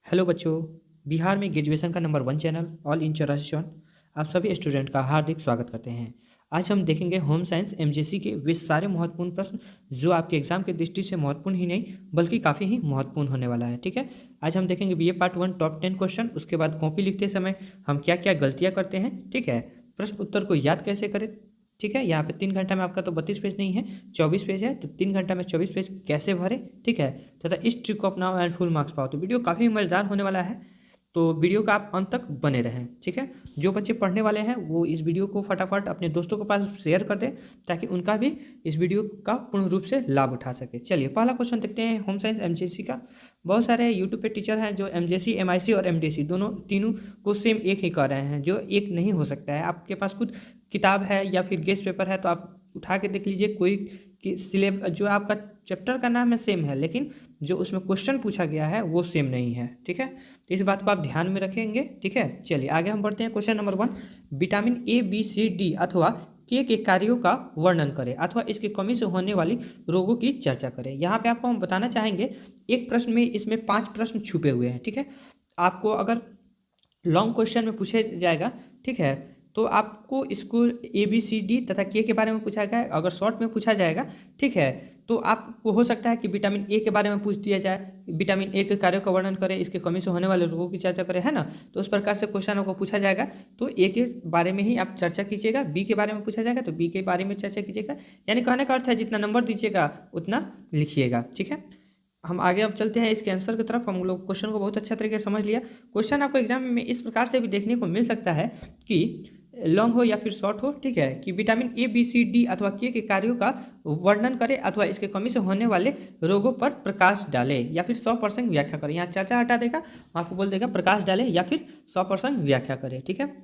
Hello बच्चों। बिहार में graduation का नंबर 1 चैनल ऑल इन चौरासी आप सभी स्टूडेंट का हार्दिक स्वागत करते हैं। आज हम देखेंगे होम साइंस एमजेसी के वे सारे महत्वपूर्ण प्रश्न जो आपके एग्जाम की दृष्टि से महत्वपूर्ण ही नहीं बल्कि काफ़ी ही महत्वपूर्ण होने वाला है। ठीक है, आज हम देखेंगे बीए पार्ट 1 टॉप 10 क्वेश्चन। उसके बाद कॉपी लिखते समय हम क्या क्या गलतियाँ करते हैं। ठीक है, प्रश्न उत्तर को याद कैसे करें। ठीक है, यहाँ पे 3 घंटा में आपका तो 32 पेज नहीं है, 24 पेज है, तो 3 घंटा में 24 पेज कैसे भरें। ठीक है, तथा इस ट्रिक को अपनाओ एंड फुल मार्क्स पाओ। तो वीडियो काफ़ी मज़ेदार होने वाला है, तो वीडियो का आप अंत तक बने रहें। ठीक है, जो बच्चे पढ़ने वाले हैं वो इस वीडियो को फटाफट अपने दोस्तों के पास शेयर कर दें ताकि उनका भी इस वीडियो का पूर्ण रूप से लाभ उठा सके। चलिए पहला क्वेश्चन देखते हैं होम साइंस एमजेसी का। बहुत सारे यूट्यूब पे टीचर हैं जो एमजेसी एमआईसी और एमडीसी दोनों तीनों को सेम एक ही कर रहे हैं, जो एक नहीं हो सकता है। आपके पास खुद किताब है या फिर गेस्ट पेपर है तो आप उठा के देख लीजिए, कोई जो आपका चैप्टर का नाम है सेम है लेकिन जो उसमें क्वेश्चन पूछा गया है वो सेम नहीं है। ठीक है, तो इस बात को आप ध्यान में रखेंगे। ठीक है, चलिए आगे हम बढ़ते हैं। Question number 1, vitamin A B C D अथवा के कार्यों का वर्णन करें अथवा इसकी कमी से होने वाली रोगों की चर्चा करें। यहाँ पे आपको हम बताना चाहेंगे, एक प्रश्न में इसमें 5 प्रश्न छुपे हुए हैं। ठीक है, आपको अगर लॉन्ग क्वेश्चन में पूछे जाएगा, ठीक है, तो आपको इसको ए बी सी डी तथा के बारे में पूछा गया है। अगर शॉर्ट में पूछा जाएगा, ठीक है, तो आपको हो सकता है कि विटामिन ए के बारे में पूछ दिया जाए, विटामिन ए के कार्यों का वर्णन करें, इसके कमी से होने वाले रोगों की चर्चा करें, है ना। तो उस प्रकार से क्वेश्चन आपको पूछा जाएगा तो ए के बारे में ही आप चर्चा कीजिएगा, बी के बारे में पूछा जाएगा तो बी के बारे में चर्चा कीजिएगा। यानी कहने का अर्थ है जितना नंबर दीजिएगा उतना लिखिएगा। ठीक है, हम आगे अब चलते हैं इसके आंसर की तरफ। हम लोग क्वेश्चन को बहुत अच्छा तरीके से समझ लिया। क्वेश्चन आपको एग्जाम में इस प्रकार से भी देखने को मिल सकता है कि लॉन्ग हो या फिर शॉर्ट हो। ठीक है, कि vitamin A B C D अथवा के कार्यों का वर्णन करें अथवा इसके कमी से होने वाले रोगों पर प्रकाश डाले या फिर 100% व्याख्या करें। यहाँ चर्चा हटा देगा, आपको बोल देगा प्रकाश डाले या फिर 100% व्याख्या करें। ठीक है,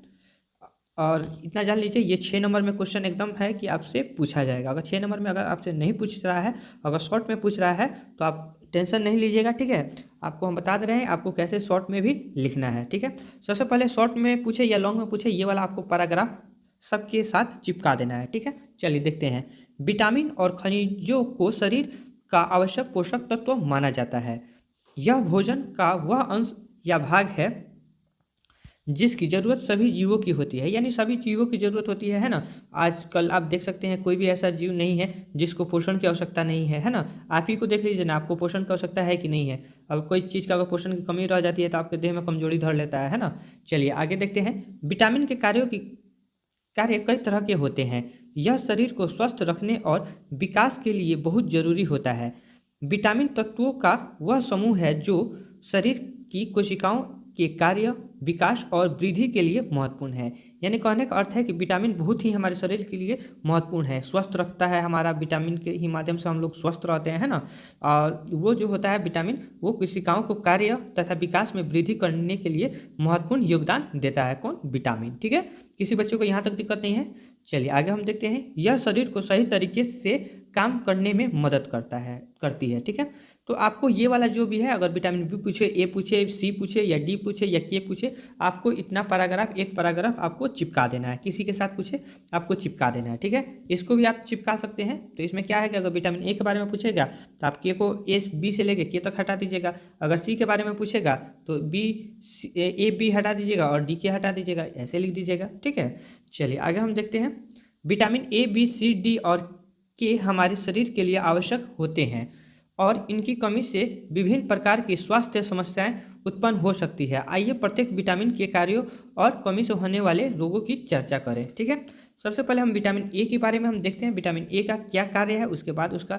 और इतना जान लीजिए ये 6 नंबर में क्वेश्चन एकदम है कि आपसे पूछा जाएगा। अगर 6 नंबर में अगर आपसे नहीं पूछ रहा है, अगर शॉर्ट में पूछ रहा है तो आप टेंशन नहीं लीजिएगा। ठीक है, आपको हम बता दे रहे हैं आपको कैसे शॉर्ट में भी लिखना है। ठीक है, सबसे पहले शॉर्ट में पूछे या लॉन्ग में पूछे, ये वाला आपको पैराग्राफ सबके साथ चिपका देना है। ठीक है, चलिए देखते हैं। विटामिन और खनिजों को शरीर का आवश्यक पोषक तत्व माना जाता है। यह भोजन का वह अंश या भाग है जिसकी ज़रूरत सभी जीवों की होती है। यानी सभी जीवों की ज़रूरत होती है ना। आजकल आप देख सकते हैं कोई भी ऐसा जीव नहीं है जिसको पोषण की आवश्यकता नहीं है, है ना। आप ही को देख लीजिए ना, आपको पोषण की आवश्यकता है कि नहीं है। अगर कोई चीज़ का अगर पोषण की कमी रह जाती है तो आपके देह में कमजोरी धर लेता है ना। चलिए आगे देखते हैं। विटामिन के कार्य कई तरह के होते हैं। यह शरीर को स्वस्थ रखने और विकास के लिए बहुत जरूरी होता है। विटामिन तत्वों का वह समूह है जो शरीर की कोशिकाओं के कार्य, विकास और वृद्धि के लिए महत्वपूर्ण है। यानी कहने का अर्थ है कि विटामिन बहुत ही हमारे शरीर के लिए महत्वपूर्ण है, स्वस्थ रखता है हमारा। विटामिन के ही माध्यम से हम लोग स्वस्थ रहते हैं, है ना। और वो जो होता है विटामिन, वो कोशिकाओं को कार्य तथा विकास में वृद्धि करने के लिए महत्वपूर्ण योगदान देता है। कौन? विटामिन। ठीक है, किसी बच्चे को यहाँ तक दिक्कत नहीं है। चलिए आगे हम देखते हैं। यह शरीर को सही तरीके से काम करने में मदद करती है। ठीक है, तो आपको ये वाला जो भी है, अगर विटामिन बी पूछे, ए पूछे, सी पूछे या डी पूछे या के पूछे, आपको इतना पैराग्राफ, एक पैराग्राफ आपको चिपका देना है। किसी के साथ पूछे आपको चिपका देना है। ठीक है, इसको भी आप चिपका सकते हैं। तो इसमें क्या है कि अगर विटामिन ए के बारे में पूछेगा तो आप के को बी से लेके के तक हटा दीजिएगा। अगर सी के बारे में पूछेगा तो ए बी हटा दीजिएगा और डी के हटा दीजिएगा, ऐसे लिख दीजिएगा। ठीक है, चलिए आगे हम देखते हैं। Vitamin A B C D और के हमारे शरीर के लिए आवश्यक होते हैं और इनकी कमी से विभिन्न प्रकार की स्वास्थ्य समस्याएं उत्पन्न हो सकती है। आइए प्रत्येक विटामिन के कार्यों और कमी से होने वाले रोगों की चर्चा करें। ठीक है, सबसे पहले हम विटामिन ए के बारे में हम देखते हैं। विटामिन ए का क्या कार्य है, उसके बाद उसका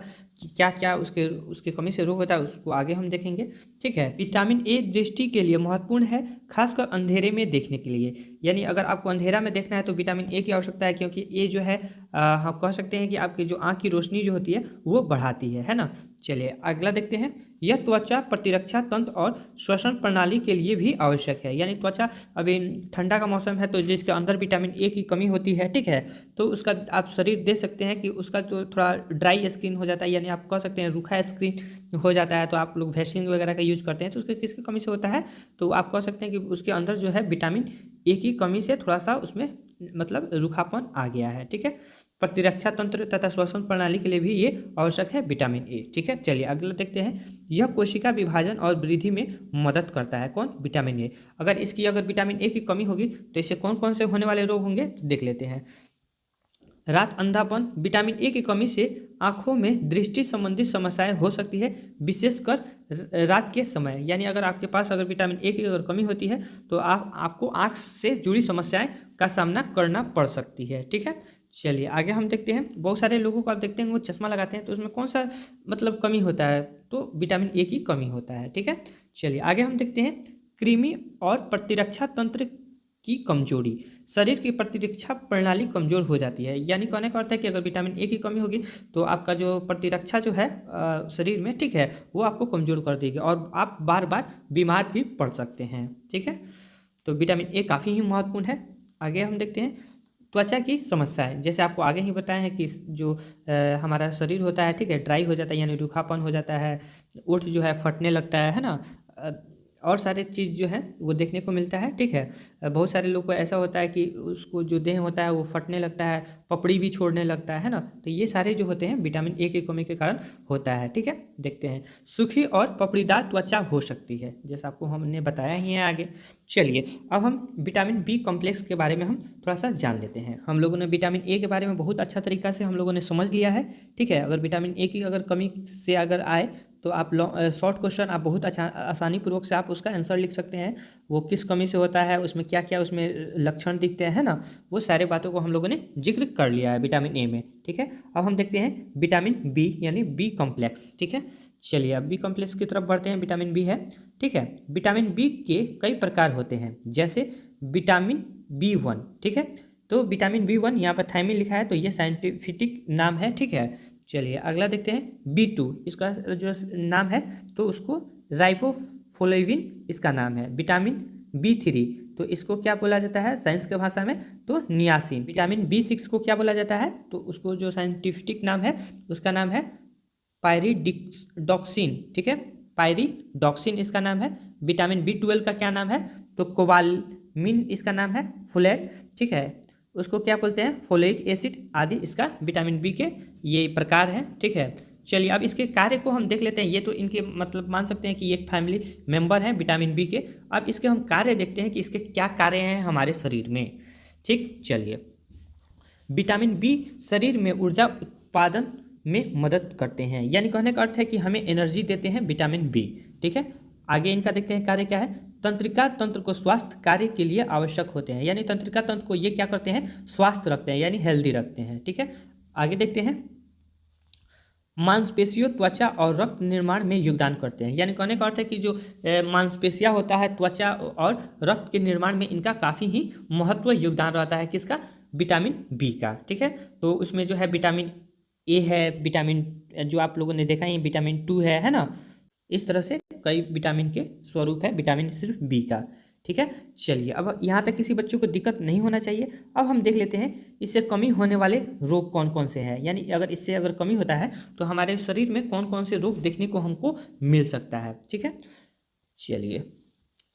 क्या क्या उसके कमी से रोग होता है, उसको आगे हम देखेंगे। ठीक है, विटामिन ए दृष्टि के लिए महत्वपूर्ण है, खासकर अंधेरे में देखने के लिए। यानी अगर आपको अंधेरा में देखना है तो विटामिन ए की आवश्यकता है, क्योंकि ए जो है हम कह सकते हैं कि आपकी जो आँख की रोशनी जो होती है वो बढ़ाती है ना। चलिए अगला देखते हैं। यह त्वचा प्रतिरक्षा तंत्र और श्वसन प्रणाली के लिए भी आवश्यक है। यानी त्वचा, अभी ठंडा का मौसम है तो जिसके अंदर विटामिन ए की कमी होती है, ठीक है, तो उसका आप शरीर देख सकते हैं कि उसका जो थोड़ा ड्राई स्किन हो जाता है, यानी आप कह सकते हैं रूखा स्किन हो जाता है। तो आप लोग वैसलीन वगैरह का यूज करते हैं तो उसके किसकी कमी से होता है, तो आप कह सकते हैं कि उसके अंदर जो है विटामिन ए की कमी से थोड़ा सा उसमें मतलब रूखापन आ गया है। ठीक है, प्रतिरक्षा तंत्र तथा श्वसन प्रणाली के लिए भी ये आवश्यक है विटामिन ए। ठीक है, चलिए अगला देखते हैं। यह कोशिका विभाजन और वृद्धि में मदद करता है। कौन? Vitamin A. अगर विटामिन ए की कमी होगी तो इससे कौन कौन से होने वाले रोग होंगे देख लेते हैं। रात अंधापन, विटामिन ए की कमी से आंखों में दृष्टि संबंधित समस्याएं हो सकती है, विशेषकर रात के समय। यानी अगर आपके पास अगर विटामिन ए की अगर कमी होती है तो आपको आंख से जुड़ी समस्याएं का सामना करना पड़ सकती है। ठीक है, चलिए आगे हम देखते हैं। बहुत सारे लोगों को आप देखते हैं वो चश्मा लगाते हैं, तो उसमें कौन सा मतलब कमी होता है? तो विटामिन ए की कमी होता है। ठीक है, चलिए आगे हम देखते हैं। कृमि और प्रतिरक्षा तंत्र की कमजोरी, शरीर की प्रतिरक्षा प्रणाली कमजोर हो जाती है। यानी कहने का अर्थ है कि अगर विटामिन ए की कमी होगी तो आपका जो प्रतिरक्षा जो है शरीर में, ठीक है, वो आपको कमजोर कर देगी और आप बार बार बीमार भी पड़ सकते हैं। ठीक है, तो विटामिन ए काफ़ी ही महत्वपूर्ण है। आगे हम देखते हैं त्वचा की समस्याएं। जैसे आपको आगे ही बताया है कि जो हमारा शरीर होता है, ठीक है, ड्राई हो जाता है, यानी रूखापन हो जाता है, ओठ जो है फटने लगता है ना, और सारे चीज़ जो है वो देखने को मिलता है। ठीक है, बहुत सारे लोग को ऐसा होता है कि उसको जो देह होता है वो फटने लगता है, पपड़ी भी छोड़ने लगता है ना, तो ये सारे जो होते हैं विटामिन ए की कमी के कारण होता है। ठीक है, देखते हैं। सूखी और पपड़ीदार त्वचा हो सकती है, जैसा आपको हमने बताया ही है आगे। चलिए अब हम विटामिन बी कॉम्प्लेक्स के बारे में हम थोड़ा सा जान लेते हैं। हम लोगों ने विटामिन ए के बारे में बहुत अच्छा तरीका से हम लोगों ने समझ लिया है। ठीक है, अगर विटामिन ए की अगर कमी से अगर आए तो आप शॉर्ट क्वेश्चन आप बहुत आसानी पूर्वक से आप उसका आंसर लिख सकते हैं। वो किस कमी से होता है, उसमें क्या क्या उसमें लक्षण दिखते हैं ना, वो सारे बातों को हम लोगों ने जिक्र कर लिया है विटामिन ए में। ठीक है, अब हम देखते हैं विटामिन बी यानी बी कॉम्प्लेक्स। ठीक है, चलिए अब बी कॉम्प्लेक्स की तरफ बढ़ते हैं। विटामिन बी है, ठीक है, विटामिन बी के कई प्रकार होते हैं, जैसे विटामिन बी1। ठीक है, तो विटामिन बी1 यहाँ पर थायमिन लिखा है, तो ये साइंटिफिक नाम है। ठीक है, चलिए अगला देखते हैं। बी2 इसका जो नाम है तो उसको राइबोफ्लेविन इसका नाम है। विटामिन बी3 तो इसको क्या बोला जाता है साइंस के भाषा में? तो नियासिन। विटामिन बी6 को क्या बोला जाता है? तो उसको जो साइंटिफिक नाम है उसका नाम है पायरिडॉक्सिन। ठीक है, पायरिडॉक्सिन इसका नाम है। विटामिन बी12 का क्या नाम है? तो कोबालमिन इसका नाम है। फोलेट, ठीक है, उसको क्या बोलते हैं? फोलिक एसिड आदि इसका विटामिन बी के ये प्रकार हैं। ठीक है, चलिए अब इसके कार्य को हम देख लेते हैं। ये तो इनके मतलब मान सकते हैं कि एक फैमिली मेंबर है विटामिन बी के। अब इसके हम कार्य देखते हैं कि इसके क्या कार्य हैं हमारे शरीर में। ठीक, चलिए विटामिन बी शरीर में ऊर्जा उत्पादन में मदद करते हैं, यानी कहने का अर्थ है कि हमें एनर्जी देते हैं विटामिन बी। ठीक है, आगे इनका देखते हैं कार्य क्या है। तंत्रिका तंत्र को स्वास्थ्य कार्य के लिए आवश्यक होते हैं, यानी तंत्रिका तंत्र को ये क्या करते हैं? स्वास्थ्य रखते हैं, यानी हेल्दी रखते हैं। ठीक है, आगे देखते हैं। मांसपेशियों, त्वचा और रक्त निर्माण में योगदान करते हैं, यानी कहने का अर्थ है कि जो मांसपेशियां होता है, त्वचा और रक्त के निर्माण में इनका काफ़ी ही महत्व योगदान रहता है। किसका? विटामिन बी का। ठीक है, तो उसमें जो है विटामिन ए है, विटामिन जो आप लोगों ने देखा है विटामिन 2 है ना, इस तरह से कई विटामिन के स्वरूप है विटामिन सिर्फ बी का। ठीक है, चलिए अब यहाँ तक किसी बच्चों को दिक्कत नहीं होना चाहिए। अब हम देख लेते हैं इससे कमी होने वाले रोग कौन कौन से हैं, यानी अगर इससे अगर कमी होता है तो हमारे शरीर में कौन कौन से रोग देखने को हमको मिल सकता है। ठीक है, चलिए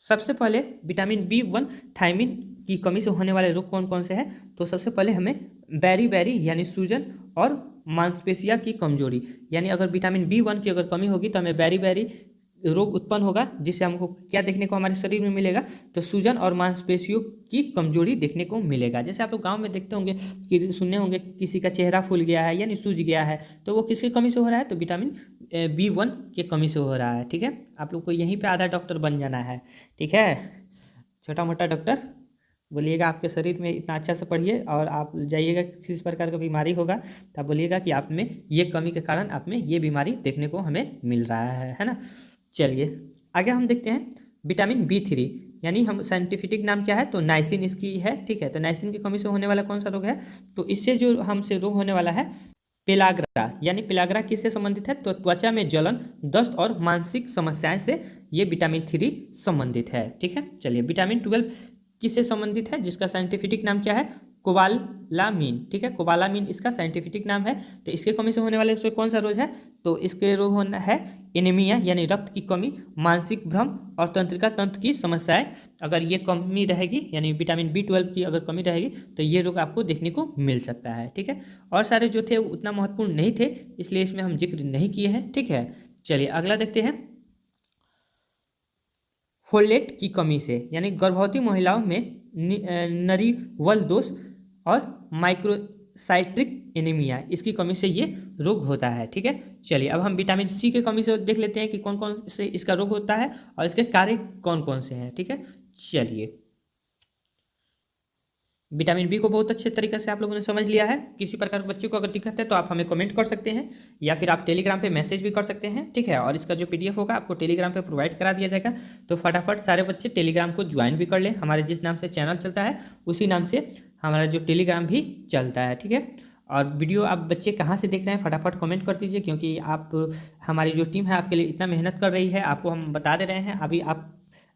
सबसे पहले विटामिन बी1 थायमिन की कमी से होने वाले रोग कौन कौन से हैं? तो सबसे पहले हमें बैरी यानी सूजन और मांसपेशियां की कमजोरी, यानी अगर विटामिन बी1 की अगर कमी होगी तो हमें बैरी रोग उत्पन्न होगा, जिससे हमको क्या देखने को हमारे शरीर में मिलेगा? तो सूजन और मांसपेशियों की कमजोरी देखने को मिलेगा। जैसे आप लोग गांव में देखते होंगे कि सुनने होंगे कि किसी का चेहरा फूल गया है यानी सूज गया है, तो वो किसकी कमी से हो रहा है? तो विटामिन बी1 की कमी से हो रहा है। ठीक है, आप लोग को यहीं पर आधा डॉक्टर बन जाना है। ठीक है, छोटा मोटा डॉक्टर बोलिएगा, आपके शरीर में इतना अच्छा से पढ़िए और आप जाइएगा किसी प्रकार का बीमारी होगा तो आप बोलिएगा कि आप में ये कमी के कारण आप में ये बीमारी देखने को हमें मिल रहा है ना। चलिए आगे हम देखते हैं विटामिन बी3, यानी हम साइंटिफिक नाम क्या है? तो नाइसिन इसकी है। ठीक है, तो नाइसिन की कमी से होने वाला कौन सा रोग है? तो इससे जो हमसे रोग होने वाला है पेलाग्रा, यानी पेलाग्रा किससे संबंधित है? तो त्वचा में जलन, दस्त और मानसिक समस्याएं से ये विटामिन 3 संबंधित है। ठीक है, चलिए विटामिन 12 किससे संबंधित है? जिसका साइंटिफिक नाम क्या है? कोबालामीन, ठीक है, कोबालामीन इसका साइंटिफिक नाम है। तो इसके कमी से होने वाले इसमें कौन सा रोग है, तो इसके रोग होना है एनीमिया यानी रक्त की कमी, मानसिक भ्रम और तंत्रिका तंत्र की समस्याएं। अगर ये कमी रहेगी यानी विटामिन B12 की अगर कमी रहेगी तो ये रोग आपको देखने को मिल सकता है, ठीक है। और सारे जो थे उतना महत्वपूर्ण नहीं थे, इसलिए इसमें हम जिक्र नहीं किए हैं, ठीक है। चलिए अगला देखते हैं। फोलेट की कमी से यानी गर्भवती महिलाओं में नरीवल दोष और माइक्रोसाइट्रिक एनीमिया, इसकी कमी से ये रोग होता है, ठीक है। चलिए अब हम विटामिन C की कमी से देख लेते हैं कि कौन कौन से इसका रोग होता है और इसके कार्य कौन कौन से हैं, ठीक है। चलिए विटामिन B को बहुत अच्छे तरीके से आप लोगों ने समझ लिया है। किसी प्रकार के बच्चे को अगर दिक्कत है तो आप हमें कमेंट कर सकते हैं या फिर आप टेलीग्राम पे मैसेज भी कर सकते हैं, ठीक है। और इसका जो PDF होगा आपको टेलीग्राम पे प्रोवाइड करा दिया जाएगा। तो फटाफट सारे बच्चे टेलीग्राम को ज्वाइन भी कर लें। हमारे जिस नाम से चैनल चलता है उसी नाम से हमारा जो टेलीग्राम भी चलता है, ठीक है। और वीडियो आप बच्चे कहाँ से देख रहे हैं फटाफट कमेंट कर दीजिए, क्योंकि आप हमारी जो टीम है आपके लिए इतना मेहनत कर रही है, आपको हम बता दे रहे हैं। अभी आप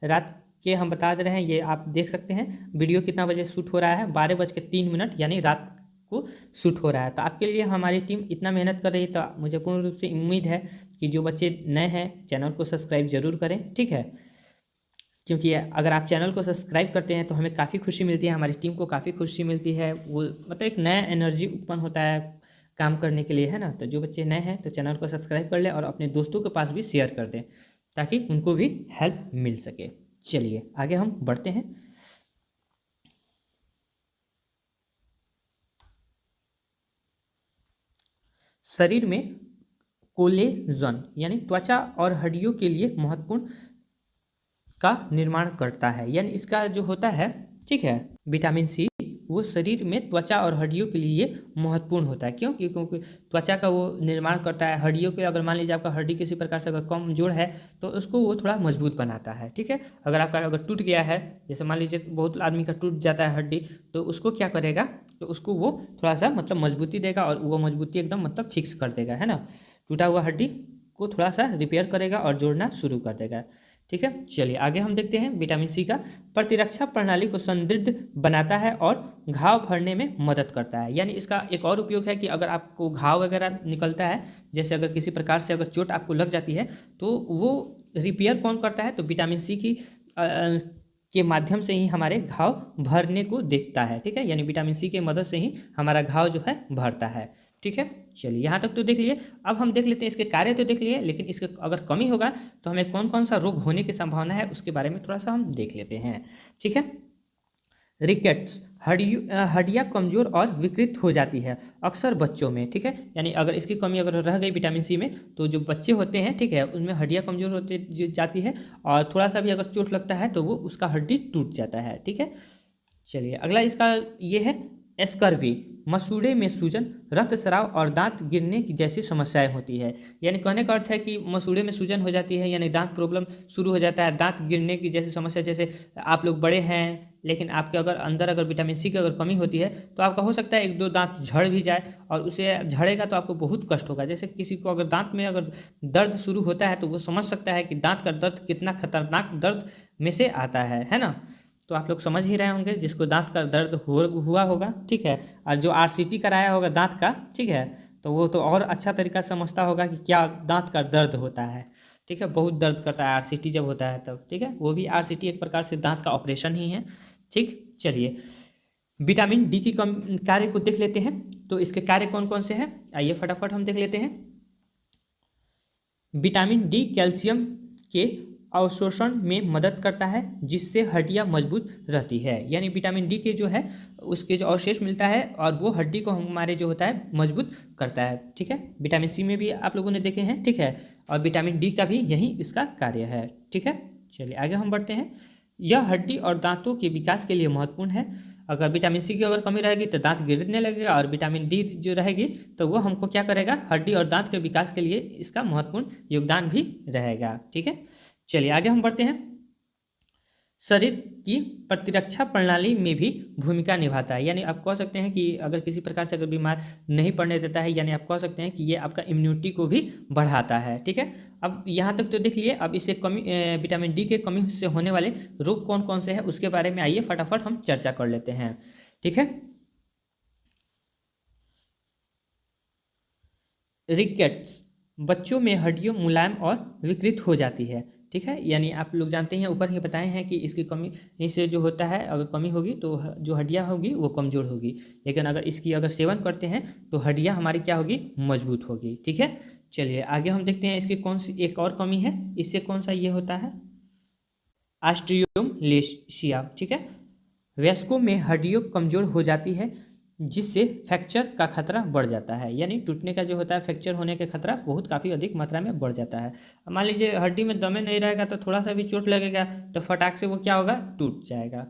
रात के हम बता दे रहे हैं, ये आप देख सकते हैं वीडियो कितना बजे शूट हो रहा है, 12:03 यानी रात को शूट हो रहा है। तो आपके लिए हमारी टीम इतना मेहनत कर रही है, तो मुझे पूर्ण रूप से उम्मीद है कि जो बच्चे नए हैं चैनल को सब्सक्राइब जरूर करें, ठीक है। क्योंकि अगर आप चैनल को सब्सक्राइब करते हैं तो हमें काफ़ी खुशी मिलती है, हमारी टीम को काफ़ी खुशी मिलती है। वो मतलब एक नया एनर्जी उत्पन्न होता है काम करने के लिए, है ना। तो जो बच्चे नए हैं तो चैनल को सब्सक्राइब कर लें और अपने दोस्तों के पास भी शेयर कर दें ताकि उनको भी हेल्प मिल सके। चलिए आगे हम बढ़ते हैं। शरीर में कोलेजन यानी त्वचा और हड्डियों के लिए महत्वपूर्ण का निर्माण करता है, यानी इसका जो होता है, ठीक है, विटामिन C वो शरीर में त्वचा और हड्डियों के लिए महत्वपूर्ण होता है। क्योंकि त्वचा का वो निर्माण करता है, हड्डियों के अगर मान लीजिए आपका हड्डी किसी प्रकार से अगर कमजोर है तो उसको वो थोड़ा मजबूत बनाता है, ठीक है। अगर आपका अगर टूट गया है, जैसे मान लीजिए बहुत आदमी का टूट जाता है हड्डी, तो उसको क्या करेगा, तो उसको वो थोड़ा सा मतलब मजबूती देगा और वो मजबूती एकदम मतलब फिक्स कर देगा, है ना। टूटा हुआ हड्डी को थोड़ा सा रिपेयर करेगा और जोड़ना शुरू कर देगा, ठीक है। चलिए आगे हम देखते हैं। विटामिन C का प्रतिरक्षा प्रणाली को सुदृढ़ बनाता है और घाव भरने में मदद करता है, यानी इसका एक और उपयोग है कि अगर आपको घाव वगैरह निकलता है, जैसे अगर किसी प्रकार से अगर चोट आपको लग जाती है तो वो रिपेयर कौन करता है, तो विटामिन C की के माध्यम से ही हमारे घाव भरने को देखता है, ठीक है। यानी विटामिन C के मदद से ही हमारा घाव जो है भरता है, ठीक है। चलिए यहाँ तक तो देख लिए। अब हम देख लेते हैं इसके कार्य तो देख लिए, लेकिन इसके अगर कमी होगा तो हमें कौन कौन सा रोग होने की संभावना है उसके बारे में थोड़ा सा हम देख लेते हैं, ठीक है। रिकेट्स, हड्डियाँ कमजोर और विकृत हो जाती है अक्सर बच्चों में, ठीक है। यानी अगर इसकी कमी अगर रह गई विटामिन C में तो जो बच्चे होते हैं, ठीक है, उनमें हड्डियाँ कमजोर होते जाती है और थोड़ा सा भी अगर चोट लगता है तो वो उसका हड्डी टूट जाता है, ठीक है। चलिए अगला इसका ये है स्कर्वी, मसूड़े में सूजन, रक्तस्राव और दांत गिरने की जैसी समस्याएं होती है। यानी कहने का अर्थ है कि मसूड़े में सूजन हो जाती है, यानी दांत प्रॉब्लम शुरू हो जाता है, दांत गिरने की जैसी समस्या। जैसे आप लोग बड़े हैं लेकिन आपके अगर अंदर अगर विटामिन C की अगर कमी होती है तो आपका हो सकता है एक दो दांत झड़ भी जाए और उसे झड़ेगा तो आपको बहुत कष्ट होगा। जैसे किसी को अगर दांत में अगर दर्द शुरू होता है तो वो समझ सकता है कि दांत का दर्द कितना खतरनाक दर्द में से आता है ना। तो आप लोग समझ ही रहे होंगे जिसको दांत का दर्द हुआ होगा, ठीक है, और जो RCT कराया होगा दांत का, ठीक है, तो वो तो और अच्छा तरीका समझता होगा कि क्या दांत का दर्द होता है, ठीक है। बहुत दर्द करता है RCT जब होता है तब, ठीक है। वो भी RCT एक प्रकार से दांत का ऑपरेशन ही है, ठीक। चलिए विटामिन D की कार्य को देख लेते हैं। तो इसके कार्य कौन कौन से हैं, आइए फटाफट हम देख लेते हैं। विटामिन D कैल्शियम के अवशोषण में मदद करता है जिससे हड्डियां मजबूत रहती है। यानी विटामिन D के जो है उसके जो अवशेष मिलता है और वो हड्डी को हमारे जो होता है मजबूत करता है, ठीक है। विटामिन C में भी आप लोगों ने देखे हैं, ठीक है, और विटामिन D का भी यही इसका कार्य है, ठीक है। चलिए आगे हम बढ़ते हैं। यह हड्डी और दांतों के विकास के लिए महत्वपूर्ण है। अगर विटामिन C की अगर कमी रहेगी तो दांत गिरने लगेगा और विटामिन D जो रहेगी तो वो हमको क्या करेगा, हड्डी और दांत के विकास के लिए इसका महत्वपूर्ण योगदान भी रहेगा, ठीक है। चलिए आगे हम बढ़ते हैं। शरीर की प्रतिरक्षा प्रणाली में भी भूमिका निभाता है, यानी आप कह सकते हैं कि अगर किसी प्रकार से अगर बीमार नहीं पड़ने देता है, यानी आप कह सकते हैं कि ये आपका इम्यूनिटी को भी बढ़ाता है, ठीक है। अब यहाँ तक तो देख लिए। अब इससे कमी विटामिन D के कमी से होने वाले रोग कौन कौन से हैं उसके बारे में आइए फटाफट हम चर्चा कर लेते हैं, ठीक है। रिकेट्स, बच्चों में हड्डियाँ मुलायम और विकृत हो जाती है। ठीक है, यानी आप लोग जानते हैं, ऊपर ही बताए हैं कि इसकी कमी, इससे जो होता है अगर कमी होगी तो जो हड्डियाँ होगी वो कमज़ोर होगी, लेकिन अगर इसकी अगर सेवन करते हैं तो हड्डियाँ हमारी क्या होगी, मजबूत होगी। ठीक है, चलिए आगे हम देखते हैं इसकी कौन सी एक और कमी है, इससे कौन सा ये होता है, ऑस्टियोमलेशिया। ठीक है, वयस्कों में हड्डियों कमज़ोर हो जाती है जिससे फ्रैक्चर का खतरा बढ़ जाता है, यानी टूटने का जो होता है, फ्रैक्चर होने का खतरा बहुत काफ़ी अधिक मात्रा में बढ़ जाता है। अब मान लीजिए हड्डी में दमे नहीं रहेगा तो थोड़ा सा भी चोट लगेगा तो फटाक से वो क्या होगा, टूट जाएगा।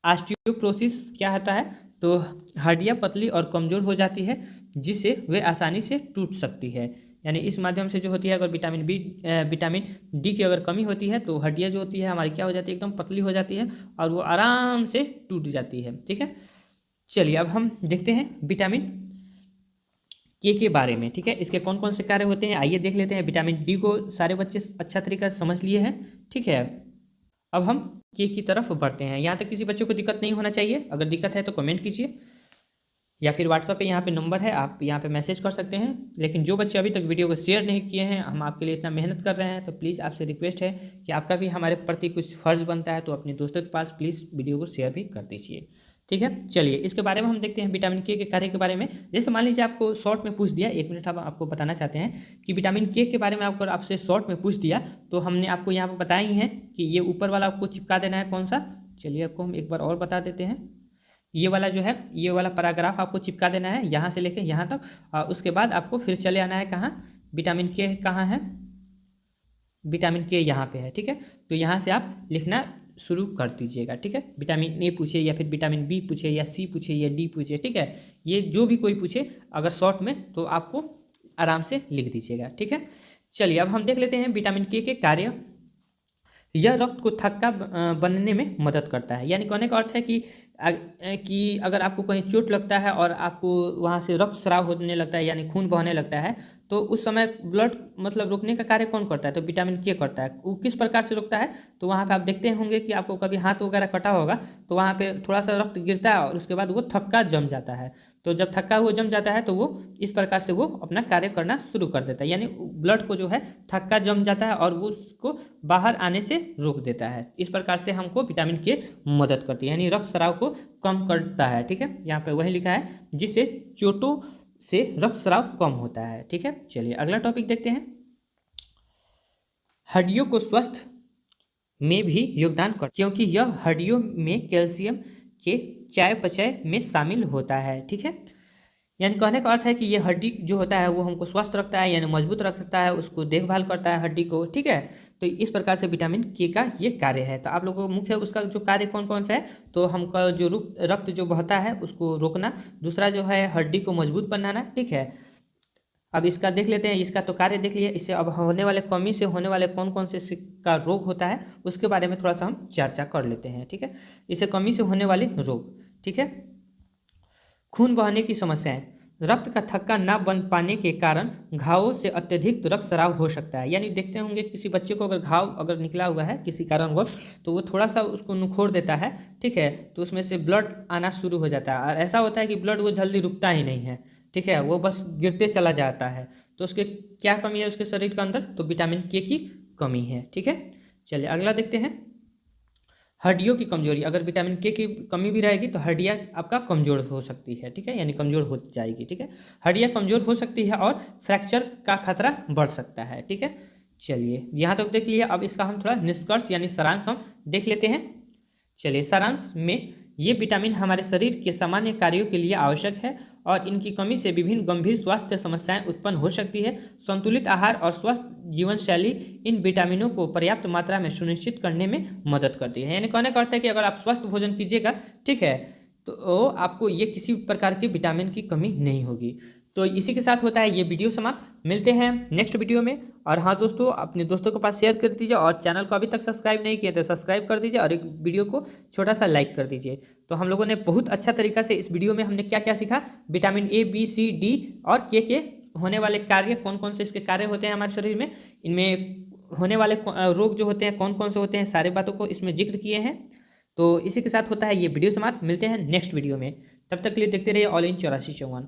ऑस्टियोप्रोसिस क्या होता है, तो हड्डियाँ पतली और कमज़ोर हो जाती है जिससे वे आसानी से टूट सकती है, यानी इस माध्यम से जो होती है, अगर विटामिन डी की अगर कमी होती है तो हड्डियाँ जो होती है हमारी क्या हो जाती है, एकदम पतली हो जाती है और वो आराम से टूट जाती है। ठीक है, चलिए अब हम देखते हैं विटामिन के बारे में। ठीक है, इसके कौन कौन से कार्य होते हैं आइए देख लेते हैं। विटामिन डी को सारे बच्चे अच्छा तरीका से समझ लिए हैं। ठीक है, अब हम के की तरफ बढ़ते हैं। यहाँ तक किसी बच्चे को दिक्कत नहीं होना चाहिए, अगर दिक्कत है तो कमेंट कीजिए या फिर व्हाट्सएप पे यहाँ पे नंबर है, आप यहाँ पे मैसेज कर सकते हैं। लेकिन जो बच्चे अभी तक वीडियो को शेयर नहीं किए हैं, हम आपके लिए इतना मेहनत कर रहे हैं, तो प्लीज़ आपसे रिक्वेस्ट है कि आपका भी हमारे प्रति कुछ फ़र्ज़ बनता है, तो अपने दोस्तों के पास प्लीज़ वीडियो को शेयर भी कर दीजिए। ठीक है, चलिए इसके बारे में हम देखते हैं विटामिन के कार्य के बारे में। जैसे मान लीजिए आपको शॉर्ट में पूछ दिया, 1 मिनट हम आपको बताना चाहते हैं कि विटामिन के बारे में आपको आपसे शॉर्ट में पूछ दिया, तो हमने आपको यहाँ पर बताया ही है कि ये ऊपर वाला आपको चिपका देना है, कौन सा, चलिए आपको हम एक बार और बता देते हैं। ये वाला जो है, ये वाला पैराग्राफ आपको चिपका देना है यहाँ से लेके यहाँ तक, और उसके बाद आपको फिर चले आना है कहाँ, विटामिन के कहाँ है, विटामिन के यहाँ पे है। ठीक है, तो यहाँ से आप लिखना शुरू कर दीजिएगा। ठीक है, विटामिन ए पूछे या फिर विटामिन बी पूछे या सी पूछे या डी पूछे, ठीक है, ये जो भी कोई पूछे अगर शॉर्ट में, तो आपको आराम से लिख दीजिएगा। ठीक है, चलिए अब हम देख लेते हैं विटामिन के कार्य। यह रक्त को थक्का बनने में मदद करता है, यानी कहने का अर्थ है कि अगर आपको कहीं चोट लगता है और आपको वहाँ से रक्त स्राव होने लगता है, यानी खून बहने लगता है, तो उस समय ब्लड मतलब रोकने का कार्य कौन करता है, तो विटामिन के करता है। वो किस प्रकार से रोकता है, तो वहाँ पे आप देखते होंगे कि आपको कभी हाथ वगैरह कटा होगा तो वहाँ पे थोड़ा सा रक्त गिरता है और उसके बाद वो थक्का जम जाता है। तो जब थक्का वो जम जाता है तो वो इस प्रकार से वो अपना कार्य करना शुरू कर देता है, यानी ब्लड को जो है थक्का जम जाता है और वो उसको बाहर आने से रोक देता है। इस प्रकार से हमको विटामिन के मदद करती है, यानी रक्त स्राव को कम करता है। ठीक है, यहाँ पे वही लिखा है, जिससे चोटों से रक्त स्राव कम होता है। ठीक है, चलिए अगला टॉपिक देखते हैं। हड्डियों को स्वस्थ में भी योगदान कर, क्योंकि यह हड्डियों में कैल्शियम के चयापचय में शामिल होता है। ठीक है, यानी कहने का अर्थ है कि ये हड्डी जो होता है वो हमको स्वस्थ रखता है, यानी मजबूत रखता है, उसको देखभाल करता है हड्डी को। ठीक है, तो इस प्रकार से विटामिन के का ये कार्य है। तो आप लोगों को मुख्य उसका जो कार्य कौन कौन सा है, तो हमका जो रक्त जो बहता है उसको रोकना, दूसरा जो है हड्डी को मजबूत बनाना। ठीक है, अब इसका देख लेते हैं, इसका तो कार्य देख लिया, इससे अब होने वाले कमी से होने वाले कौन कौन से का रोग होता है उसके बारे में थोड़ा सा हम चर्चा कर लेते हैं। ठीक है, इससे कमी से होने वाले रोग। ठीक है, खून बहने की समस्याएं, रक्त का थक्का न बन पाने के कारण घावों से अत्यधिक रक्त स्राव हो सकता है, यानी देखते होंगे किसी बच्चे को अगर घाव अगर निकला हुआ है किसी कारणवश, तो वो थोड़ा सा उसको नुखोड़ देता है। ठीक है, तो उसमें से ब्लड आना शुरू हो जाता है और ऐसा होता है कि ब्लड वो जल्दी रुकता ही नहीं है। ठीक है, वो बस गिरते चला जाता है, तो उसके क्या कमी है उसके शरीर के अंदर, तो विटामिन के की कमी है। ठीक है, चलिए अगला देखते हैं। हड्डियों की कमजोरी, अगर विटामिन के की कमी भी रहेगी तो हड्डियाँ आपका कमजोर हो सकती है। ठीक है, यानी कमजोर हो जाएगी। ठीक है, हड्डियाँ कमजोर हो सकती है और फ्रैक्चर का खतरा बढ़ सकता है। ठीक है, चलिए यहाँ तक देख लिया, अब इसका हम थोड़ा निष्कर्ष यानी सारांश हम देख लेते हैं। चलिए सारांश में, ये विटामिन हमारे शरीर के सामान्य कार्यों के लिए आवश्यक है और इनकी कमी से विभिन्न गंभीर स्वास्थ्य समस्याएं उत्पन्न हो सकती है। संतुलित आहार और स्वस्थ जीवन शैली इन विटामिनों को पर्याप्त मात्रा में सुनिश्चित करने में मदद करती है, यानी कहने का अर्थ है कि अगर आप स्वस्थ भोजन कीजिएगा, ठीक है, तो आपको ये किसी प्रकार के विटामिन की कमी नहीं होगी। तो इसी के साथ होता है ये वीडियो समाप्त, मिलते हैं नेक्स्ट वीडियो में। और हाँ दोस्तों, अपने दोस्तों के पास शेयर कर दीजिए और चैनल को अभी तक सब्सक्राइब नहीं किया तो सब्सक्राइब कर दीजिए और एक वीडियो को छोटा सा लाइक कर दीजिए। तो हम लोगों ने बहुत अच्छा तरीका से इस वीडियो में हमने क्या क्या सीखा, vitamin A B C D और के होने वाले कार्य, कौन कौन से इसके कार्य होते हैं हमारे शरीर में, इनमें होने वाले रोग जो होते हैं कौन कौन से होते हैं, सारे बातों को इसमें जिक्र किए हैं। तो इसी के साथ होता है ये वीडियो समाप्त, मिलते हैं नेक्स्ट वीडियो में। तब तक के लिए देखते रहिए ऑल इन 84 54।